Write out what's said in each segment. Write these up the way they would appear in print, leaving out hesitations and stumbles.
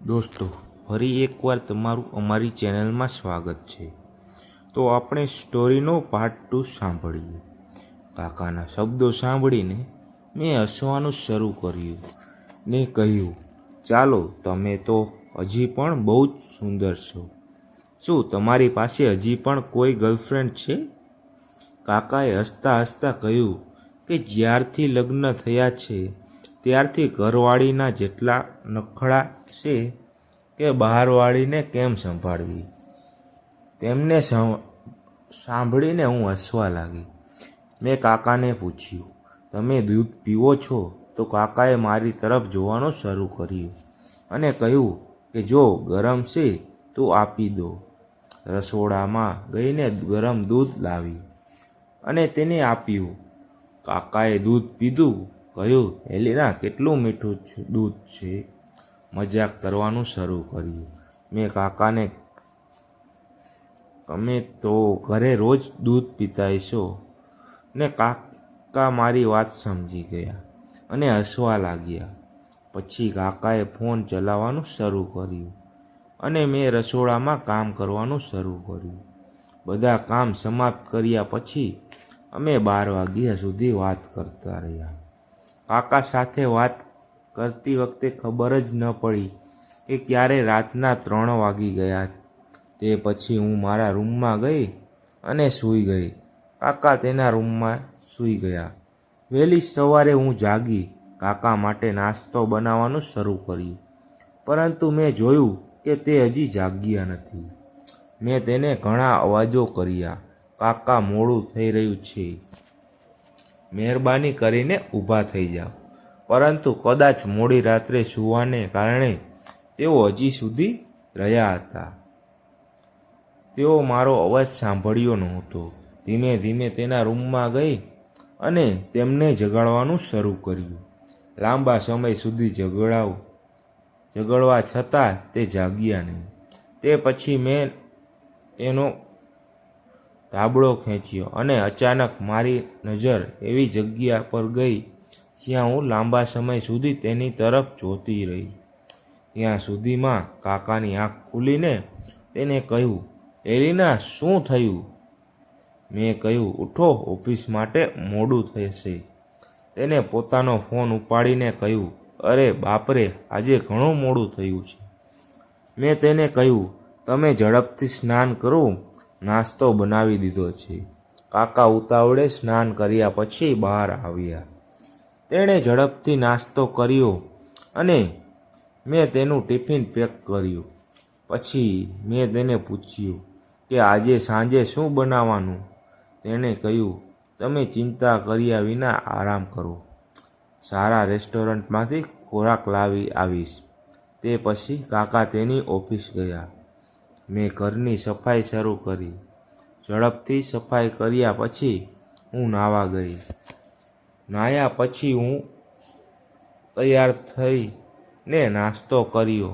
દોસ્તો, ફરી એકવાર તમારું અમારી ચેનલમાં સ્વાગત છે। તો આપણે સ્ટોરીનો પાર્ટ 2 સાંભળીએ। કાકાના શબ્દો સાંભળીને મેં હસવાનું શરૂ કર્યું ને કહ્યું, ચાલો, તમે તો હજી પણ બહુ જ સુંદર છો। શું તમારી પાસે હજી પણ કોઈ ગર્લફ્રેન્ડ છે? કાકાએ હસતા હસતા કહ્યું કે જ્યારથી લગ્ન થયા છે ત્યારથી ઘરવાળીના જેટલા નખરા છે કે બહારવાળીને કેમ સંભાળવી। તેમને સાંભળીને હું હસવા લાગી। મેં કાકાને પૂછ્યું, તમે દૂધ પીવો છો? તો કાકાએ મારી તરફ જોવાનું શરૂ કર્યું અને કહ્યું કે જો ગરમ છે તો આપી દો। રસોડામાં ગઈને ગરમ દૂધ લાવી અને તેને આપ્યું। કાકાએ દૂધ પીધું, કહ્યું, એલિના, કેટલું મીઠું દૂધ છે। મજાક કરવાનું શરૂ કર્યું। મેં કાકાને, તમે તો ઘરે રોજ દૂધ પીતા હશો ને? કાકા મારી વાત સમજી ગયા અને હસવા લાગ્યા। પછી કાકાએ ફોન ચલાવવાનું શરૂ કર્યું અને મેં રસોડામાં કામ કરવાનું શરૂ કર્યું। બધા કામ સમાપ્ત કર્યા પછી અમે 12 વાગ્યા સુધી વાત કરતા રહ્યા। કાકા સાથે વાત કરતી વખતે ખબર જ ન પડી કે ક્યારે રાતના 3 વાગી ગયા। તે પછી હું મારા રૂમમાં ગઈ અને સૂઈ ગઈ। કાકા તેના રૂમમાં સૂઈ ગયા। વહેલી સવારે હું જાગી, કાકા માટે નાસ્તો બનાવવાનું શરૂ કર્યું, પરંતુ મેં જોયું કે તે હજી જાગ્યા નથી। મેં તેને ઘણા અવાજો કર્યા, કાકા, મોડું થઈ રહ્યું છે, મહેરબાની કરીને ઊભા થઈ જાઓ। પરંતુ કદાચ મોડી રાત્રે સૂવાને કારણે તેઓ હજી સુધી રહ્યા હતા। તેઓ મારો અવાજ સાંભળ્યો નહોતો। ધીમે ધીમે તેના રૂમમાં ગઈ અને તેમને જગાડવાનું શરૂ કર્યું। લાંબા સમય સુધી જગાડવા છતાં તે જાગ્યા નહીં। તે પછી મેં એનો ધાબળો ખેંચ્યો અને અચાનક મારી નજર એવી જગ્યા પર ગઈ જ્યાં હું લાંબા સમય સુધી તેની તરફ જોતી રહી। ત્યાં સુધીમાં કાકાની આંખ ખુલીને તેને કહ્યું, એલિના, શું થયું? મેં કહ્યું, ઉઠો, ઓફિસ માટે મોડું થશે। તેને પોતાનો ફોન ઉપાડીને કહ્યું, અરે બાપરે, આજે ઘણું મોડું થયું છે। મેં તેને કહ્યું, તમે ઝડપથી સ્નાન કરો, નાસ્તો બનાવી દીધો છે। કાકા ઉતાવળે સ્નાન કર્યા પછી બહાર આવ્યા। તેણે ઝડપથી નાસ્તો કર્યો અને મેં તેનું ટિફિન પેક કર્યું। પછી મેં તેને પૂછ્યું કે આજે સાંજે શું બનાવવાનું? તેણે કહ્યું, તમે ચિંતા કર્યા વિના આરામ કરો, સારા રેસ્ટોરન્ટમાંથી ખોરાક લાવી આવીશ। તે પછી કાકા તેની ઓફિસ ગયા। મેં ઘરની સફાઈ શરૂ કરી। ઝડપથી સફાઈ કર્યા પછી હું નાહવા ગઈ। નાહ્યા પછી હું તૈયાર થઈને નાસ્તો કર્યો,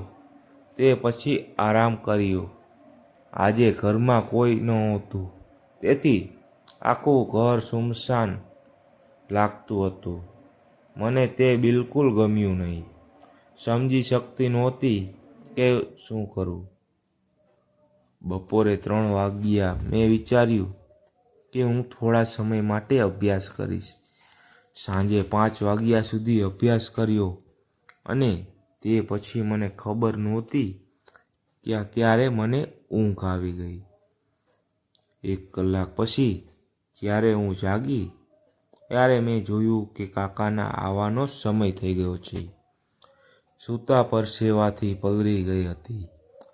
તે પછી આરામ કર્યો। આજે ઘરમાં કોઈ નહોતું, તેથી આખું ઘર સુમસાન લાગતું હતું। મને તે બિલકુલ ગમ્યું નહીં। સમજી શકતી નહોતી કે શું કરું। બપોરે 3 વાગ્યા। મેં વિચાર્યું કે હું થોડા સમય માટે અભ્યાસ કરીશ। સાંજે 5 વાગ્યા સુધી અભ્યાસ કર્યો અને તે પછી મને ખબર નહોતી કે ક્યારે મને ઊંઘ આવી ગઈ। 1 કલાક પછી જ્યારે હું જાગી ત્યારે મેં જોયું કે કાકાના આવવાનો સમય થઈ ગયો છે। સૂતા પરસેવાથી પલળી ગઈ હતી,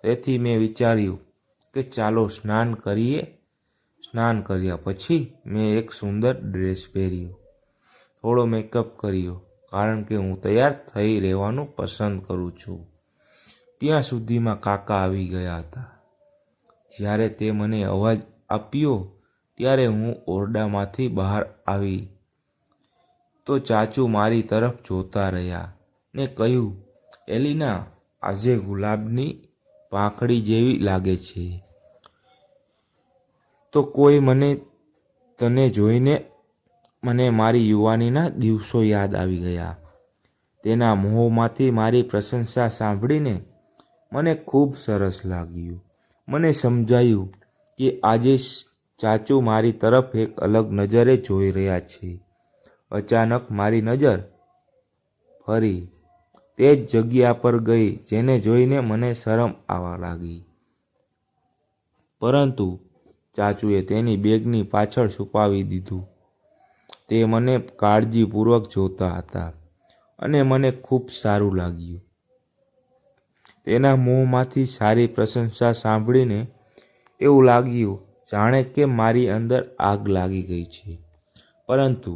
તેથી મેં વિચાર્યું કે ચાલો સ્નાન કરીએ। સ્નાન કર્યા પછી મેં એક સુંદર ડ્રેસ પહેર્યો, થોડો મેકઅપ કર્યો, કારણ કે હું તૈયાર થઈ રહેવાનું પસંદ કરું છું। ત્યાં સુધીમાં કાકા આવી ગયા હતા। જ્યારે તે મને અવાજ આપ્યો ત્યારે હું ઓરડામાંથી બહાર આવી તો ચાચુ મારી તરફ જોતા રહ્યા ને કહ્યું, એલિના, આજે ગુલાબની પાંખડી જેવી લાગે છે। તો કોઈ તને જોઈને મને મારી યુવાનીના દિવસો યાદ આવી ગયા। તેના મોંમાંથી મારી પ્રશંસા સાંભળીને મને ખૂબ સરસ લાગ્યું. મને સમજાયું કે આજે ચાચુ મારી તરફ એક અલગ નજરે જોઈ રહ્યા છે. અચાનક મારી નજર ફરી તે જ જગ્યા પર ગઈ જેને જોઈને મને શરમ આવવા લાગી. પરંતુ ચાચુએ તેની બેગની પાછળ છુપાવી દીધું. તે મને કાળજીપૂર્વક જોતા હતા અને મને ખૂબ સારું લાગ્યું. તેના મોંમાંથી સારી પ્રશંસા સાંભળીને એવું લાગ્યું જાણે કે મારી અંદર આગ લાગી ગઈ છે. પરંતુ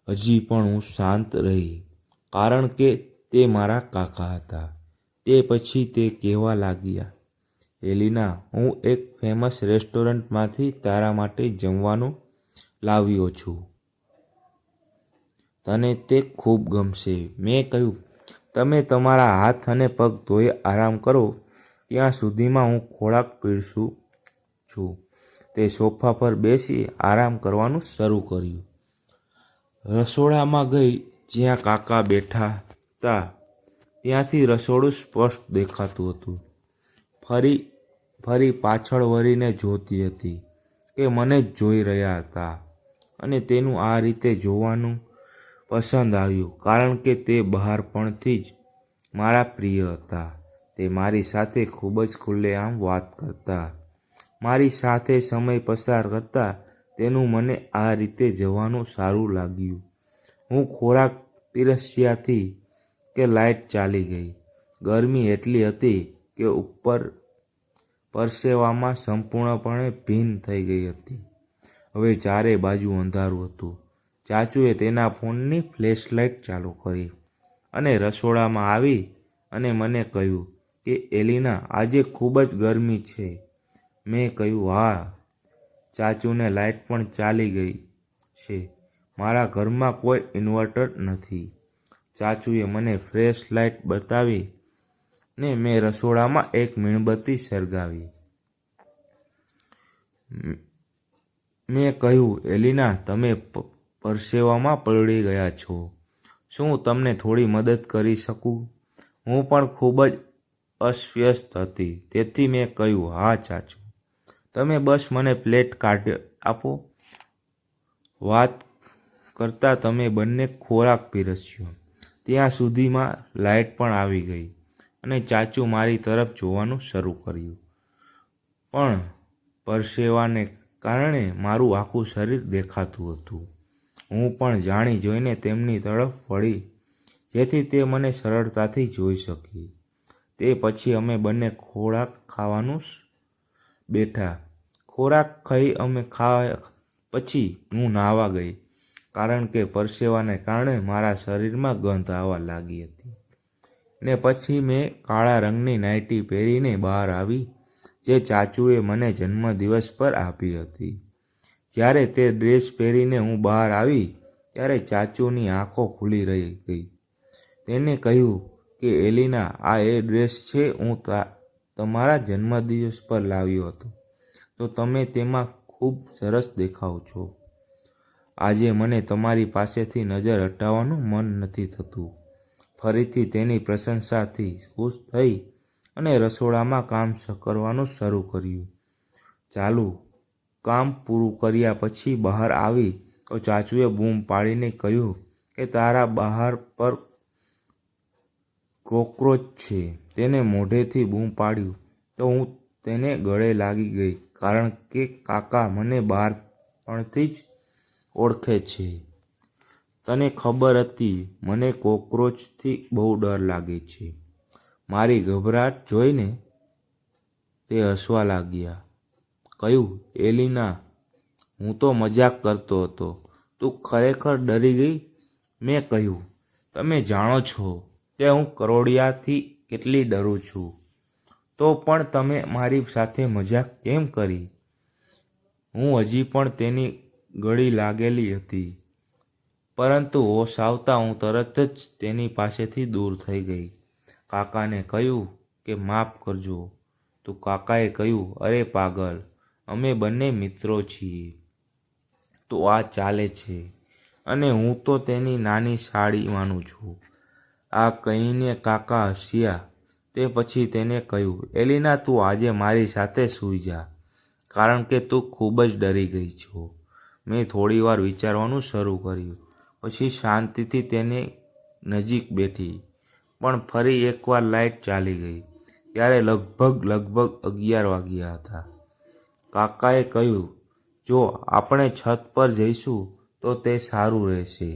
હજી પણ હું શાંત રહી કારણ કે તે મારા કાકા હતા. તે પછી તે કહેવા લાગ્યા, એલિના, હું એક ફેમસ રેસ્ટોરન્ટમાંથી તારા માટે જમવાનું લાવ્યો છું. તને તે ખૂબ ગમશે. મેં કહ્યું, તમે તમારા હાથ અને પગ ધોઈ આરામ કરો ત્યાં સુધીમાં હું ખોરાક પીરસું છું. તે સોફા પર બેસી આરામ કરવાનું શરૂ કર્યું. રસોડામાં ગઈ જ્યાં કાકા બેઠા હતા. ત્યાંથી રસોડું સ્પષ્ટ દેખાતું હતું. ફરી પાછળ વળીને જોતી હતી કે મને જ જોઈ રહ્યા હતા અને તેનું આ રીતે જોવાનું પસંદ આવ્યું કારણ કે તે બહારપણથી જ મારા પ્રિય હતા. તે મારી સાથે ખૂબ જ ખુલ્લેઆમ વાત કરતા, મારી સાથે સમય પસાર કરતા. તેનું મને આ રીતે જવાનું સારું લાગ્યું. હું ખોરાક પીરસ્યાથી કે લાઇટ ચાલી ગઈ. ગરમી એટલી હતી કે ઉપર પરસેવામાં સંપૂર્ણપણે ભીન થઈ ગઈ હતી. હવે ચારે બાજુ અંધારું હતું. ચાચુએ તેના ફોનની ફ્લેશલાઇટ ચાલુ કરી અને રસોડામાં આવી અને મને કહ્યું કે એલિના, આજે ખૂબ જ ગરમી છે. મેં કહ્યું, હા. ચાચુને લાઇટ પણ ચાલી ગઈ છે. મારા ઘરમાં કોઈ ઇન્વર્ટર નથી. ચાચુએ મને ફ્લેશ લાઇટ બતાવી ને મેં રસોડામાં એક મીણબત્તી સળગાવી. મેં કહ્યું, એલિના, તમે પરસેવામાં પલળી ગયા છો. શું તમને થોડી મદદ કરી શકું? હું પણ ખૂબ જ અસ્વસ્થ હતી. તેથી મેં કહ્યું, હા ચાચુ, તમે બસ મને પ્લેટ કાઢી આપો. વાત કરતાં તમે બંને ખોરાક પીરસ્યો. ત્યાં સુધીમાં લાઇટ પણ આવી ગઈ અને ચાચુ મારી તરફ જોવાનું શરૂ કર્યું. પણ પરસેવાને કારણે મારું આખું શરીર દેખાતું હતું. હું પણ જાણી જોઈને તેમની તરફ વળી જેથી તે મને સરળતાથી જોઈ શકે. તે પછી અમે બંને ખોરાક ખાવાનું બેઠા. ખોરાક ખાઈ અમે પછી હું નાહવા ગઈ કારણ કે પરસેવાને કારણે મારા શરીરમાં ગંધ આવવા લાગી હતી. ને પછી મેં કાળા રંગની નાઇટી પહેરીને બહાર આવી જે ચાચુએ મને જન્મદિવસ પર આપી હતી. જ્યારે તે ડ્રેસ પહેરીને હું બહાર આવી ત્યારે ચાચુની આંખો ખુલી રહી ગઈ. તેને કહ્યું કે એલિના, આ એ ડ્રેસ છે હું તમારા જન્મદિવસ પર લાવ્યો હતો. તો તમે તેમાં ખૂબ સરસ દેખાવ છો. આજે મને તમારી પાસેથી નજર હટાવવાનું મન નથી થતું. ફરીથી તેની પ્રશંસાથી ખુશ થઈ અને રસોડામાં કામ કરવાનું શરૂ કર્યું. ચાલુ કામ પૂરું કર્યા પછી બહાર આવી તો ચાચુએ બૂમ પાડીને કહ્યું કે તારા બહાર પર કોકરોચ છે. તેને મોઢેથી બૂમ પાડ્યું તો હું તેને ગળે લાગી ગઈ કારણ કે કાકા મને બહારપણથી જ ઓળખે છે. તને ખબર હતી મને કોકરોચથી બહુ ડર લાગે છે. મારી ગભરાટ જોઈને તે હસવા લાગ્યા. કહ્યું, એલિના, હું તો મજાક કરતો હતો. તું ખરેખર ડરી ગઈ? મેં કહ્યું, તમે જાણો છો કે હું કરોળિયાથી કેટલી ડરું છું. તો પણ તમે મારી સાથે મજાક કેમ કરી? હું હજી પણ તેની ગળી લાગેલી હતી. પરંતુ હોશ આવતા હું તરત જ તેની પાસેથી દૂર થઈ ગઈ. કાકાને કહ્યું કે માફ કરજો. તો કાકાએ કહ્યું, અરે પાગલ, અમે બંને મિત્રો છીએ. તો આ ચાલે છે અને હું તો તેની નાની સાળી માનું છું. આ કહીને કાકા હસ્યા. તે પછી તેને કહ્યું, એલિના, તું આજે મારી સાથે સૂઈ જા, કારણ કે તું ખૂબ જ ડરી ગઈ છો. મેં થોડીવાર વિચારવાનું શરૂ કર્યું, પછી શાંતિથી તેની નજીક બેઠી. પણ ફરી એકવાર લાઇટ ચાલી ગઈ. ત્યારે લગભગ 11 વાગ્યા હતા. કાકાએ કહ્યું, જો આપણે છત પર જઈશું તો તે સારું રહેશે.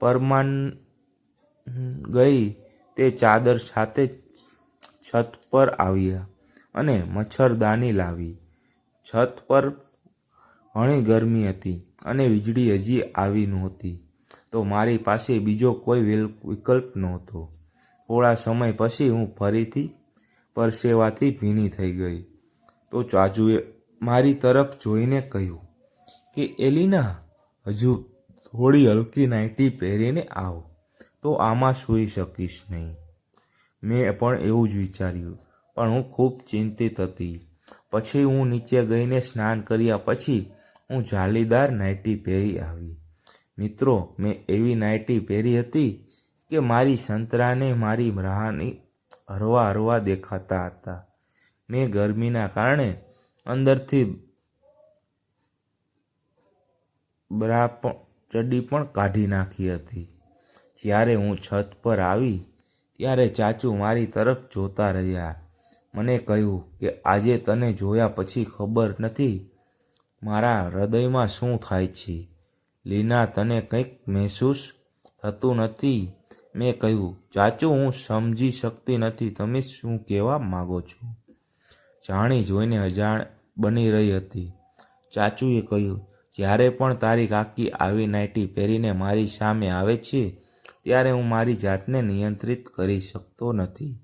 પરમાન ગઈ તે ચાદર સાથે છત પર આવ્યા અને મચ્છરદાની લાવી. છત પર ઘણી ગરમી હતી અને વીજળી હજી આવી નહોતી, તો મારી પાસે બીજો કોઈ વિકલ્પ નહોતો. થોડા સમય પછી હું ફરીથી પરસેવાથી ભીની થઈ ગઈ. તો ચાચુએ મારી તરફ જોઈને કહ્યું કે એલિના, હજુ થોડી હલકી નાઇટી પહેરીને આવ, તો આમાં સૂઈ શકીશ નહીં. મેં પણ એવું જ વિચાર્યું, પણ હું ખૂબ ચિંતિત હતી. પછી હું નીચે ગઈને સ્નાન કર્યા પછી હું જાળીદાર નાઇટી પહેરી આવી. મિત્રો, મેં એવી નાઇટી પહેરી હતી કે મારી સંતરાને મારી રાહની હરવા દેખાતા હતા. મેં ગરમીના કારણે અંદરથી ચડ્ડી પણ કાઢી નાખી હતી. જ્યારે હું છત પર આવી ત્યારે ચાચુ મારી તરફ જોતા રહ્યા. મને કહ્યું કે આજે તને જોયા પછી ખબર નથી મારા હૃદયમાં શું થાય છે. લીના, તને કંઈક મહેસૂસ થતું નથી? મેં કહ્યું, ચાચુ, હું સમજી શકતી નથી તમે શું કહેવા માગો છો. જાણી જોઈને અજાણ બની રહી હતી. ચાચુએ કહ્યું, જ્યારે પણ તારી કાકી આવી નાઇટી પહેરીને મારી સામે આવે છે ત્યારે હું મારી જાતને નિયંત્રિત કરી શકતો નથી.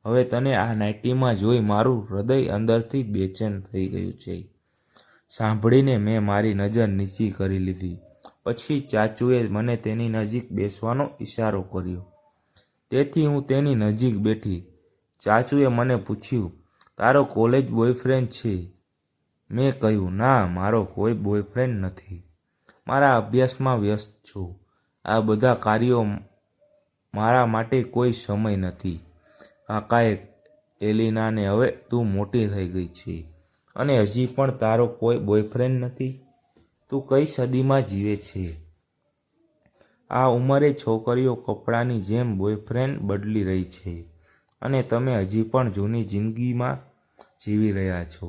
હવે તને આ નાઇટીમાં જોઈ મારું હૃદય અંદરથી બેચેન થઈ ગયું છે. સાંભળીને મેં મારી નજર નીચી કરી લીધી. પછી ચાચુએ મને તેની નજીક બેસવાનો ઈશારો કર્યો. તેથી હું તેની નજીક બેઠી. ચાચુએ મને પૂછ્યું, તારો કોલેજ બોયફ્રેન્ડ છે? મેં કહ્યું, ના, મારો કોઈ બોયફ્રેન્ડ નથી. મારા અભ્યાસમાં વ્યસ્ત છું. આ બધા કાર્યો મારા માટે કોઈ સમય નથી. કાકાએ, એલિનાને, હવે તું મોટી થઈ ગઈ છે અને હજી પણ તારો કોઈ બોયફ્રેન્ડ નથી? તું કઈ સદીમાં જીવે છે? આ ઉંમરે છોકરીઓ કપડાની જેમ બોયફ્રેન્ડ બદલી રહી છે અને તમે હજી પણ જૂની જિંદગીમાં જીવી રહ્યા છો.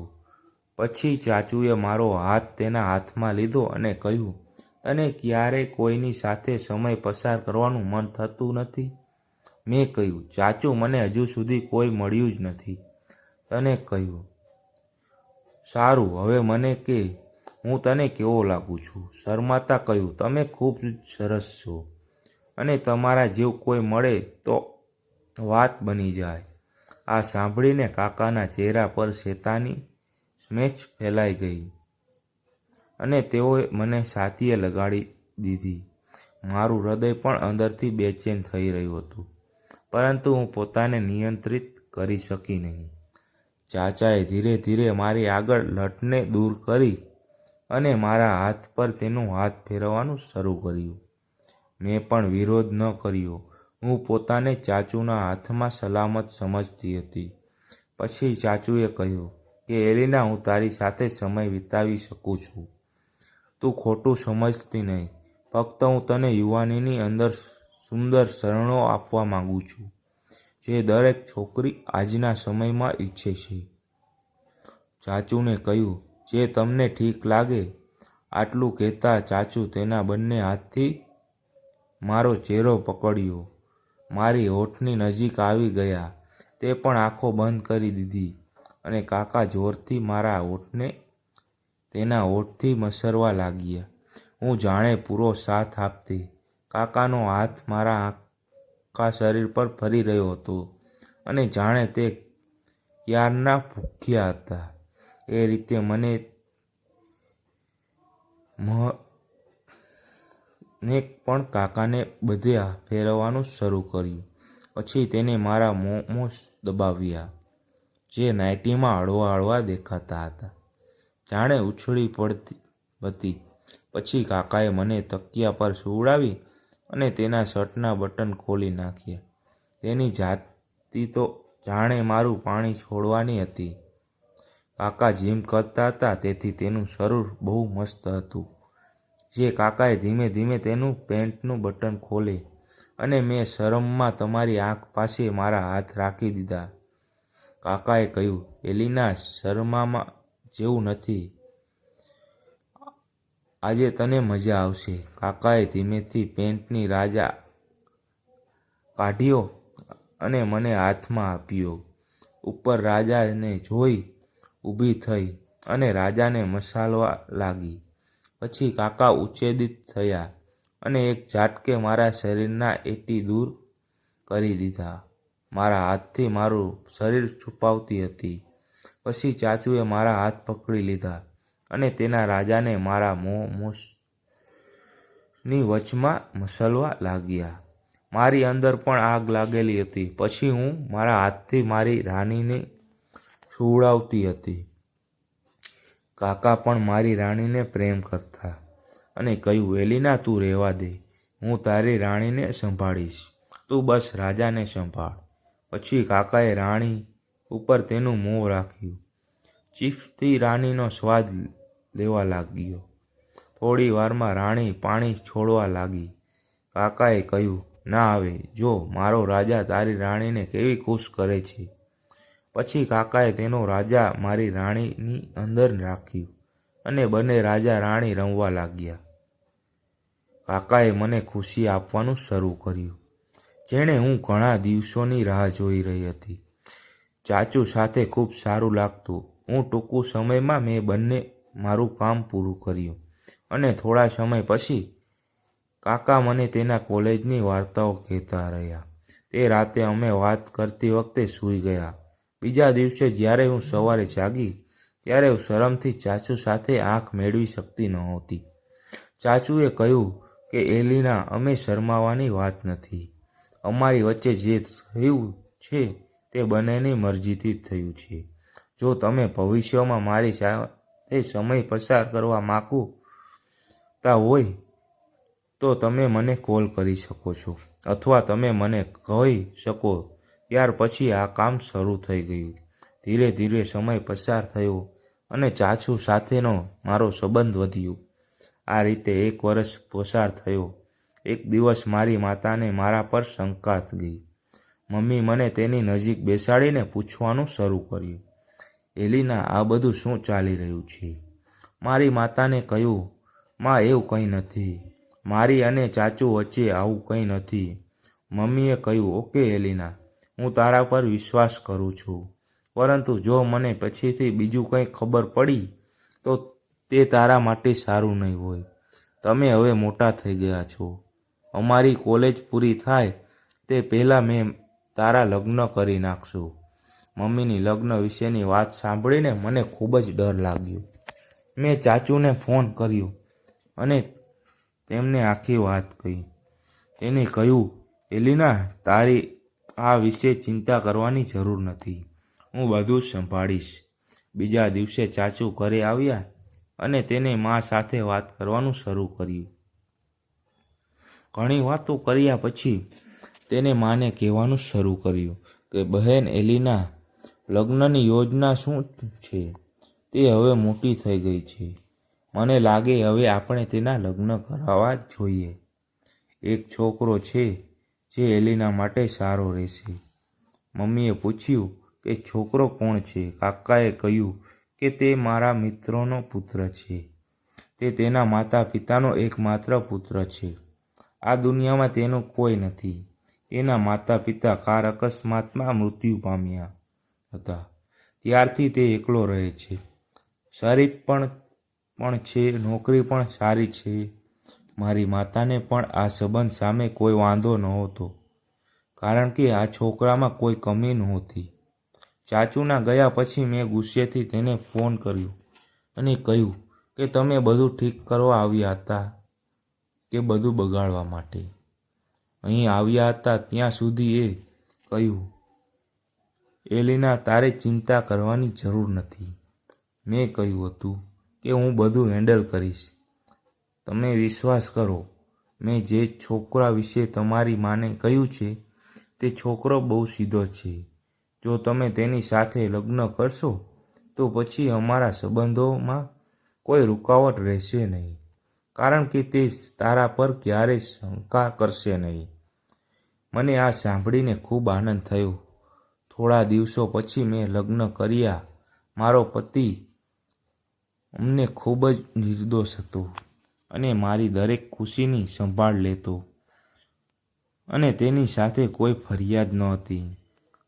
પછી ચાચુએ મારો હાથ તેના હાથમાં લીધો અને કહ્યું, તને ક્યારેય કોઈની સાથે સમય પસાર કરવાનું મન થતું નથી? મેં કહ્યું, ચાચુ, મને હજુ સુધી કોઈ મળ્યું જ નથી. તને કહ્યું, સારું, હવે મને કે હું તને કેવો લાગુ છું? શરમાતા કહ્યું, તમે ખૂબ જ સરસ છો અને તમારા જેવું કોઈ મળે તો વાત બની જાય. આ સાંભળીને કાકાના ચહેરા પર શેતાની સ્મેચ ફેલાઈ ગઈ અને તેઓએ મને છાતીએ લગાડી દીધી. મારું હૃદય પણ અંદરથી બેચેન થઈ રહ્યું હતું, પરંતુ હું પોતાને નિયંત્રિત કરી શકી નહીં. ચાચાએ ધીરે ધીરે મારી આગળ લટને દૂર કરી અને મારા હાથ પર તેનું હાથ ફેરવવાનું શરૂ કર્યું. મેં પણ વિરોધ ન કર્યો. હું પોતાને ચાચુના હાથમાં સલામત સમજતી હતી. પછી ચાચુએ કહ્યું કે એલિના, હું તારી સાથે સમય વિતાવી શકું છું. તું ખોટું સમજતી નહીં. ફક્ત હું તને યુવાનીની અંદર સુંદર ક્ષણો આપવા માંગુ છું, જે દરેક છોકરી આજના સમયમાં ઈચ્છે છે. ચાચુને કહ્યું, જે તમને ઠીક લાગે. આટલું કહેતા ચાચુ તેના બંને હાથથી મારો ચહેરો પકડ્યો. મારી હોઠની નજીક આવી ગયા. તે પણ આંખો બંધ કરી દીધી અને કાકા જોરથી મારા હોઠને તેના હોઠથી મસરવા લાગ્યા. હું જાણે પૂરો સાથ આપતી. કાકાનો હાથ મારા આખા શરીર પર ફરી રહ્યો હતો અને જાણે તે ક્યારના ભૂખ્યા હતા એ રીતે મેં પણ કાકાને બધે ફેરવવાનું શરૂ કર્યું. પછી તેને મારા મોં દબાવ્યા, જે નાઇટીમાં હળવા દેખાતા હતા, જાણે ઉછળી પડતી હતી. પછી કાકાએ મને તકિયા પર સુવડાવી અને તેના શર્ટના બટન ખોલી નાખ્યા. તેની જાતિ તો જાણે મારું પાણી છોડવાની હતી. કાકા જીમ કરતા હતા, તેથી તેનું શરીર બહુ મસ્ત હતું. જે કાકાએ ધીમે ધીમે તેનું પેન્ટનું બટન ખોલે અને મેં શરમમાં તમારી આંખ પાસે મારા હાથ રાખી દીધા. કાકાએ કહ્યું, એલિના, શરમામાં જેવું નથી. આજે તને મજા આવશે. કાકાએ ધીમેથી પેન્ટની રાજા કાઢ્યો અને મને હાથમાં આપ્યો. ઉપર રાજાને જોઈ ઊભી થઈ અને રાજાને મસાલવા લાગી. પછી કાકા ઉચ્છેદિત થયા અને એક ઝાટકે મારા શરીરના એટી દૂર કરી દીધા. મારા હાથથી મારું શરીર છુપાવતી હતી. પછી ચાચુએ મારા હાથ પકડી લીધા અને તેના રાજાને મારા મોંની વચમાં મસલવા લાગ્યા. મારી અંદર પણ આગ લાગેલી હતી. પછી હું મારા હાથથી મારી રાણીને સુવડાવતી હતી. કાકા પણ મારી રાણીને પ્રેમ કરતા અને કહ્યું, એલિના, તું રહેવા દે, હું તારી રાણીને સંભાળીશ, તું બસ રાજાને સંભાળ. પછી કાકાએ રાણી ઉપર તેનું મોં રાખ્યું. ચિપ્સથી રાણીનો સ્વાદ લેવા લાગ્યો. થોડી વારમાં રાણી પાણી છોડવા લાગી. કાકાએ કહ્યું, ના આવે, જો મારો રાજા તારી રાણીને કેવી ખુશ કરે છે. પછી કાકાએ તેનો રાજા મારી રાણીની અંદર રાખ્યું અને બંને રાજા રાણી રમવા લાગ્યા. કાકાએ મને ખુશી આપવાનું શરૂ કર્યું, જેણે હું ઘણા દિવસોની રાહ જોઈ રહી હતી. ચાચુ સાથે ખૂબ સારું લાગતું. હું ટૂંક સમયમાં મેં બંને મારું કામ પૂરું કર્યું અને થોડા સમય પછી કાકા મને તેના કોલેજની વાર્તાઓ કહેતા રહ્યા. તે રાતે અમે વાત કરતી વખતે સૂઈ ગયા. બીજા દિવસે જ્યારે હું સવારે જાગી ત્યારે હું શરમથી ચાચુ સાથે આંખ મેળવી શકતી નહોતી. ચાચુએ કહ્યું કે એલિના, અમે શરમાવાની વાત નથી. અમારી વચ્ચે જે થયું છે તે બંનેની મરજીથી થયું છે. જો તમે ભવિષ્યમાં મારી સાથે સમય પસાર કરવા માંગતા હોય તો તમે મને કોલ કરી શકો છો અથવા તમે મને કહી શકો. ત્યાર પછી આ કામ શરૂ થઈ ગયું. ધીરે ધીરે સમય પસાર થયો અને ચાચુ સાથેનો મારો સંબંધ વધ્યો. આ રીતે 1 વર્ષ પસાર થયો. એક દિવસ મારી માતાને મારા પર શંકા ગઈ. મમ્મી મને તેની નજીક બેસાડીને પૂછવાનું શરૂ કર્યું, એલિના, આ બધું શું ચાલી રહ્યું છે? મારી માતાને કહ્યું, માં, એવું કંઈ નથી. મારી અને ચાચુ વચ્ચે આવું કંઈ નથી. મમ્મીએ કહ્યું, ઓકે એલિના, હું તારા પર વિશ્વાસ કરું છું, પરંતુ જો મને પછીથી બીજું કંઈ ખબર પડી તો તે તારા માટે સારું નહીં હોય. તમે હવે મોટા થઈ ગયા છો. અમારી કોલેજ પૂરી થાય તે પહેલાં મેં તારા લગ્ન કરી નાખશું. મમ્મીની લગ્ન વિશેની વાત સાંભળીને મને ખૂબ જ ડર લાગ્યો. મેં ચાચુને ફોન કર્યો અને તેમને આખી વાત કહી. તેને કહ્યું, એલિના, તારી આ વિશે ચિંતા કરવાની જરૂર નથી. હું બધું જ સંભાળીશ. બીજા દિવસે ચાચુ ઘરે આવ્યા અને તેને મા સાથે વાત કરવાનું શરૂ કર્યું. ઘણી વાતો કર્યા પછી તેને માને કહેવાનું શરૂ કર્યું કે બહેન એલિના, લગ્નની યોજના શું છે? તે હવે મોટી થઈ ગઈ છે. મને લાગે હવે આપણે તેના લગ્ન કરાવવા જોઈએ. એક છોકરો છે જે એલિના માટે સારો રહેશે. મમ્મીએ પૂછ્યું કે છોકરો કોણ છે? કાકાએ કહ્યું કે તે મારા મિત્રનો પુત્ર છે. તે તેના માતા પિતાનો એકમાત્ર પુત્ર છે. આ દુનિયામાં તેનું કોઈ નથી. તેના માતા પિતા કાર અકસ્માતમાં મૃત્યુ પામ્યા હતા. ત્યારથી તે એકલો રહે છે. શરીફ પણ છે, નોકરી પણ સારી છે. મારી માતાને પણ આ સંબંધ સામે કોઈ વાંધો નહોતો, કારણ કે આ છોકરામાં કોઈ કમી નહોતી. ચાચુના ગયા પછી મેં ગુસ્સેથી તેને ફોન કર્યો અને કહ્યું કે તમે બધું ઠીક કરવા આવ્યા હતા કે બધું બગાડવા માટે? અહીં આવ્યા હતા ત્યાં સુધી એ કહ્યું, એલિના, તારે ચિંતા કરવાની જરૂર નથી. મેં કહ્યું હતું કે હું બધું હેન્ડલ કરીશ. તમે વિશ્વાસ કરો, મેં જે છોકરા વિશે તમારી માને કહ્યું છે તે છોકરો બહુ સીધો છે. જો તમે તેની સાથે લગ્ન કરશો તો પછી અમારા સંબંધોમાં કોઈ રૂકાવટ રહેશે નહીં, કારણ કે તે તારા પર ક્યારેય શંકા કરશે નહીં. મને આ સાંભળીને ખૂબ આનંદ થયો. થોડા દિવસો પછી મેં લગ્ન કર્યા. મારો પતિ અમને ખૂબ જ નિર્દોષ હતો અને મારી દરેક ખુશીની સંભાળ લેતો અને તેની સાથે કોઈ ફરિયાદ નહોતી.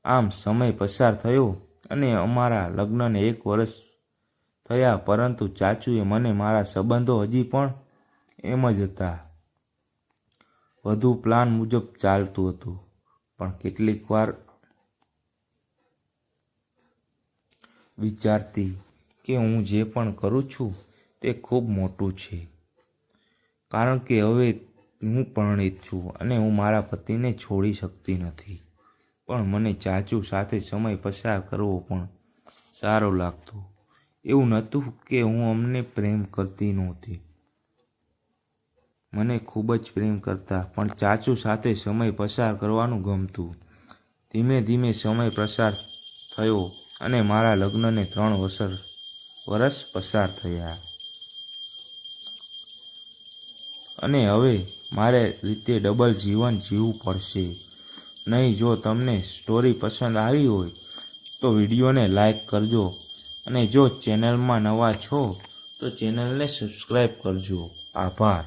આમ સમય પસાર થયો અને અમારા લગ્નને 1 વર્ષ થયા, પરંતુ ચાચુએ મને મારા સંબંધો હજી પણ એમ જ હતા. વધુ પ્લાન મુજબ ચાલતું હતું, પણ કેટલીક વાર વિચારતી કે હું જે પણ કરું છું તે ખૂબ મોટું છે, કારણ કે હવે હું પરણિત છું અને હું મારા પતિને છોડી શકતી નથી. પણ મને ચાચુ સાથે સમય પસાર કરવો પણ સારો લાગતો. એવું નહોતું કે હું અમને પ્રેમ કરતી નહોતી, મને ખૂબ જ પ્રેમ કરતા, પણ ચાચુ સાથે સમય પસાર કરવાનું ગમતું. ધીમે ધીમે સમય પસાર થયો અને મારા લગ્નને 3 વર્ષ પસાર થયા અને હવે મારે રીતે ડબલ જીવન જીવવું પડશે નહીં. જો તમને સ્ટોરી પસંદ આવી હોય તો વિડીયોને લાઈક કરજો અને જો ચેનલમાં નવા છો તો ચેનલને સબસ્ક્રાઈબ કરજો. આભાર.